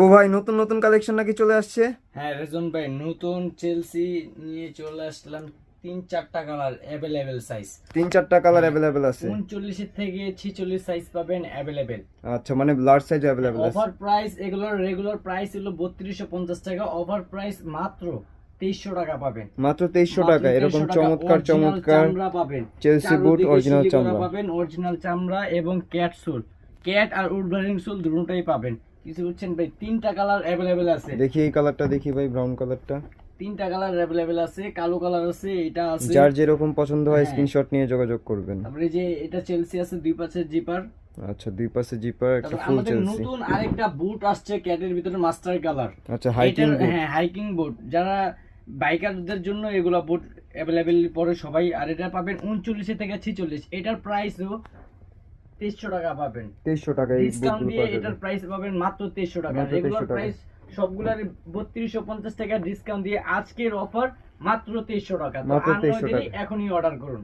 ও ভাই, নতুন নতুন কালেকশন নাকি চলে আসছে? হ্যাঁ রেজন ভাই, নতুন চেলসি নিয়ে চলে আসলাম। 3-4টা কালার অ্যাভেলেবেল সাইজ। 3-4টা কালার হ্যাঁ, অ্যাভেলেবেল আছে। 39 থেকে 46 সাইজ পাবেন অ্যাভেলেবেল। আচ্ছা, মানে লার্জ সাইজ অ্যাভেলেবেল আছে। অফার প্রাইস, এগুলোর রেগুলার প্রাইস হলো 3250 টাকা, অফার প্রাইস মাত্র 2300 টাকা পাবেন। মাত্র 2300 টাকা। এরকম চমৎকার চমৎকার চামড়া পাবেন, চেলসি বুট অরিজিনাল চামড়া পাবেন অরিজিনাল চামড়া, এবং ক্যাট সোল, ক্যাট আর উডবারিং সোল দুটোটাই পাবেন। কিছু বুঝছেন ভাই? 3টা কালার অ্যাভেলেবেল আছে। দেখি এই কালারটা, দেখি ভাই, ব্রাউন কালারটা। 3টা কালার অ্যাভেলেবেল আছে, কালো কালার আছে, এটা আছে। যার যেরকম পছন্দ হয় হ্যাঁ। স্ক্রিনশট নিয়ে যোগাযোগ করবেন। তারপরে যে এটা চেলসি আছে, দুই পাশে জিপার। আচ্ছা, দুই পাশে জিপার, একটা তারপর ফুল আমাদের চেলসি। নতুন আরেকটা বুট আসছে ক্যাটের ভিতরে, মাস্টার কালার। আচ্ছা, হাইকিং বুট। হ্যাঁ, হাইকিং বুট, যারা বাইকারদের জন্য এগুলা বুট অ্যাভেলেবেল পরে সবাই। আর এটা পাবেন 39 থেকে 46, এটার প্রাইসও 2300 টাকা পাবেন। 2300 টাকা এই ডিসকাউন্ট বুটগুলো দিয়ে পাওয়া যাবে। এটার প্রাইস পাবেন মাত্র 2300 টাকা। মাত্র 2300 রেগুলার টাকা। প্রাইস সবগুলার 3250 টাকা, ডিসকাউন্ট দিয়ে আজকের অফার মাত্র 2300 টাকা। তো মাত্র আর 2300 নয় দেরি, টাকা। এখনই অর্ডার করুন।